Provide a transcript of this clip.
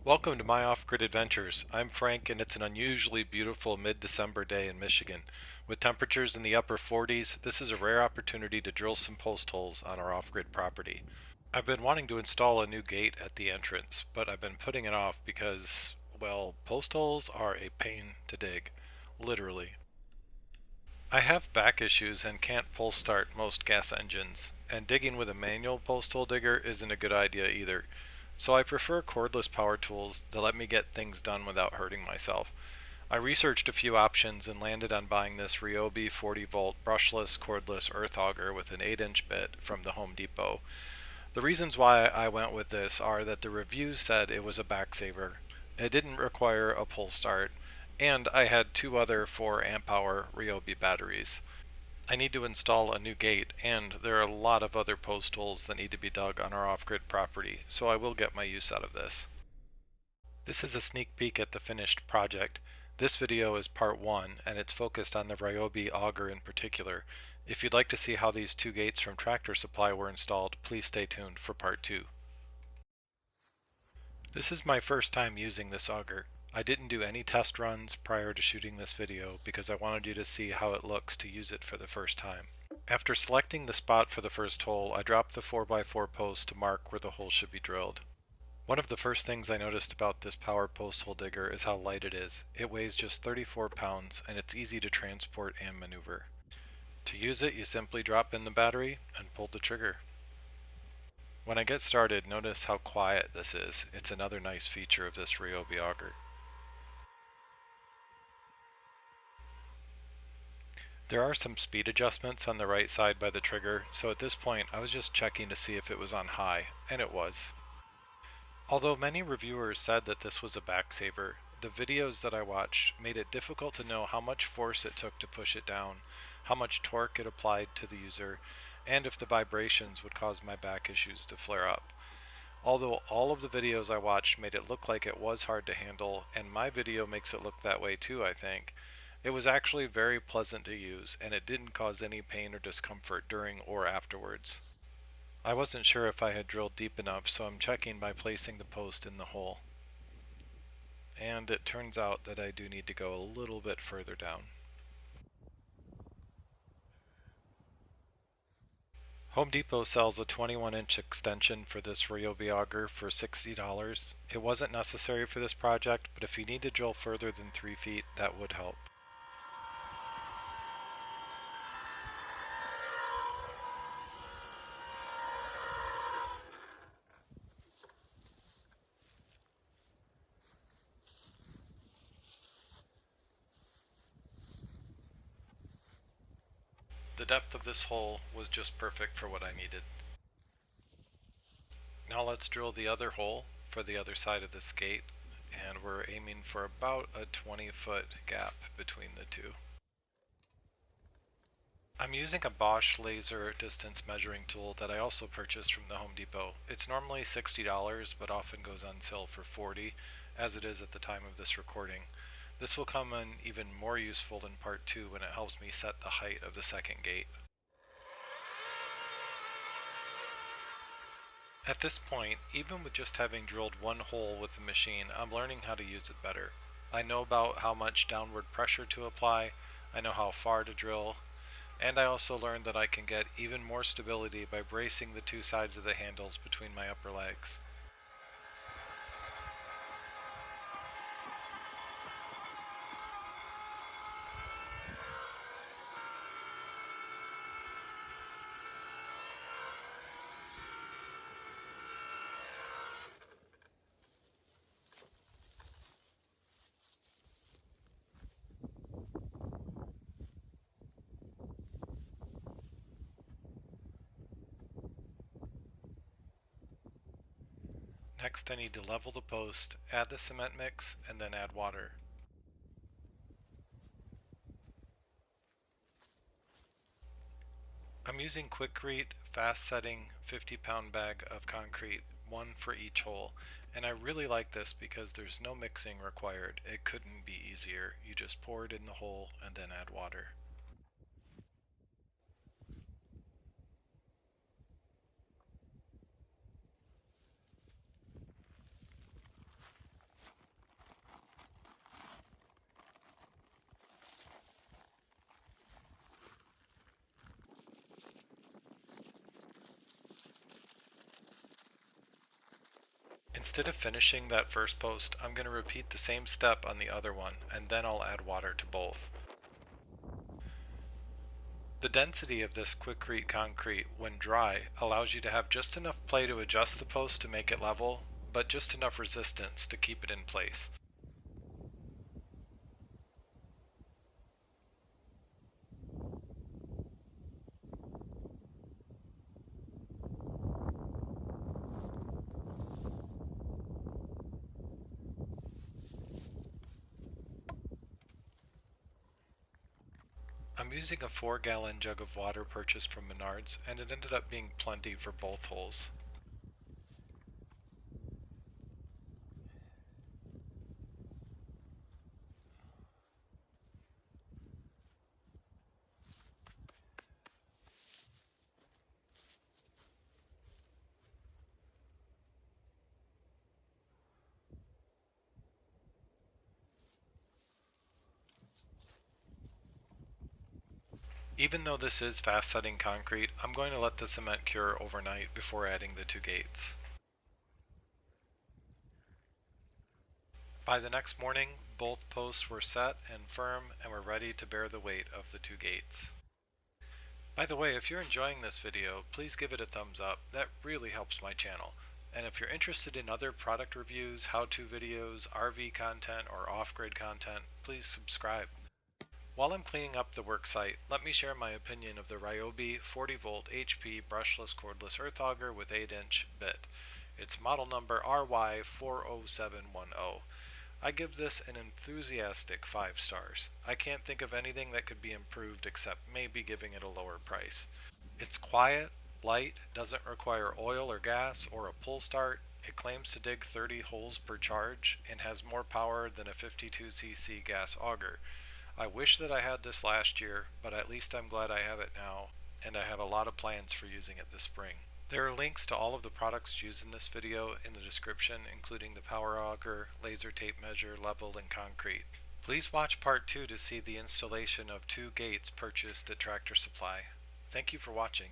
Welcome to my off-grid adventures. I'm Frank and it's an unusually beautiful mid-December day in Michigan. With temperatures in the upper 40s, this is a rare opportunity to drill some post holes on our off-grid property. I've been wanting to install a new gate at the entrance, but I've been putting it off because, well, post holes are a pain to dig. Literally. I have back issues and can't pull start most gas engines, and digging with a manual post hole digger isn't a good idea either. So I prefer cordless power tools that let me get things done without hurting myself. I researched a few options and landed on buying this RYOBI 40V brushless cordless earth auger with an 8-inch bit from the Home Depot. The reasons why I went with this are that the reviews said it was a back saver, it didn't require a pull start, and I had two other 4 amp hour RYOBI batteries. I need to install a new gate, and there are a lot of other post holes that need to be dug on our off-grid property, so I will get my use out of this. This is a sneak peek at the finished project. This video is part 1, and it's focused on the RYOBI auger in particular. If you'd like to see how these two gates from Tractor Supply were installed, please stay tuned for part 2. This is my first time using this auger. I didn't do any test runs prior to shooting this video because I wanted you to see how it looks to use it for the first time. After selecting the spot for the first hole, I dropped the 4x4 post to mark where the hole should be drilled. One of the first things I noticed about this power post hole digger is how light it is. It weighs just 34 pounds and it's easy to transport and maneuver. To use it, you simply drop in the battery and pull the trigger. When I get started, notice how quiet this is. It's another nice feature of this RYOBI auger. There are some speed adjustments on the right side by the trigger, so at this point I was just checking to see if it was on high, and it was. Although many reviewers said that this was a back saver, the videos that I watched made it difficult to know how much force it took to push it down, how much torque it applied to the user, and if the vibrations would cause my back issues to flare up. Although all of the videos I watched made it look like it was hard to handle, and my video makes it look that way too, I think, it was actually very pleasant to use, and it didn't cause any pain or discomfort during or afterwards. I wasn't sure if I had drilled deep enough, so I'm checking by placing the post in the hole. And it turns out that I do need to go a little bit further down. Home Depot sells a 21-inch extension for this RYOBI auger for $60. It wasn't necessary for this project, but if you need to drill further than 3 feet, that would help. The depth of this hole was just perfect for what I needed. Now let's drill the other hole for the other side of this gate, and we're aiming for about a 20-foot gap between the two. I'm using a Bosch laser distance measuring tool that I also purchased from the Home Depot. It's normally $60 but often goes on sale for $40, as it is at the time of this recording. This will come in even more useful in part 2 when it helps me set the height of the second gate. At this point, even with just having drilled one hole with the machine, I'm learning how to use it better. I know about how much downward pressure to apply, I know how far to drill, and I also learned that I can get even more stability by bracing the two sides of the handles between my upper legs. Next, I need to level the post, add the cement mix, and then add water. I'm using Quikrete fast setting 50-pound bag of concrete, one for each hole, and I really like this because there's no mixing required. It couldn't be easier. You just pour it in the hole and then add water. Instead of finishing that first post, I'm going to repeat the same step on the other one, and then I'll add water to both. The density of this Quikrete concrete, when dry, allows you to have just enough play to adjust the post to make it level, but just enough resistance to keep it in place. I'm using a 4-gallon jug of water purchased from Menards, and it ended up being plenty for both holes. Even though this is fast setting concrete, I'm going to let the cement cure overnight before adding the two gates. By the next morning, both posts were set and firm and were ready to bear the weight of the two gates. By the way, if you're enjoying this video, please give it a thumbs up. That really helps my channel. And if you're interested in other product reviews, how-to videos, RV content, or off-grid content, please subscribe. While I'm cleaning up the work site, let me share my opinion of the RYOBI 40V HP Brushless Cordless Earth Auger with 8-inch bit. It's model number RY40710. I give this an enthusiastic 5 stars. I can't think of anything that could be improved except maybe giving it a lower price. It's quiet, light, doesn't require oil or gas or a pull start. It claims to dig 30 holes per charge and has more power than a 52cc gas auger. I wish that I had this last year, but at least I'm glad I have it now, and I have a lot of plans for using it this spring. There are links to all of the products used in this video in the description, including the power auger, laser tape measure, level, and concrete. Please watch part 2 to see the installation of two gates purchased at Tractor Supply. Thank you for watching.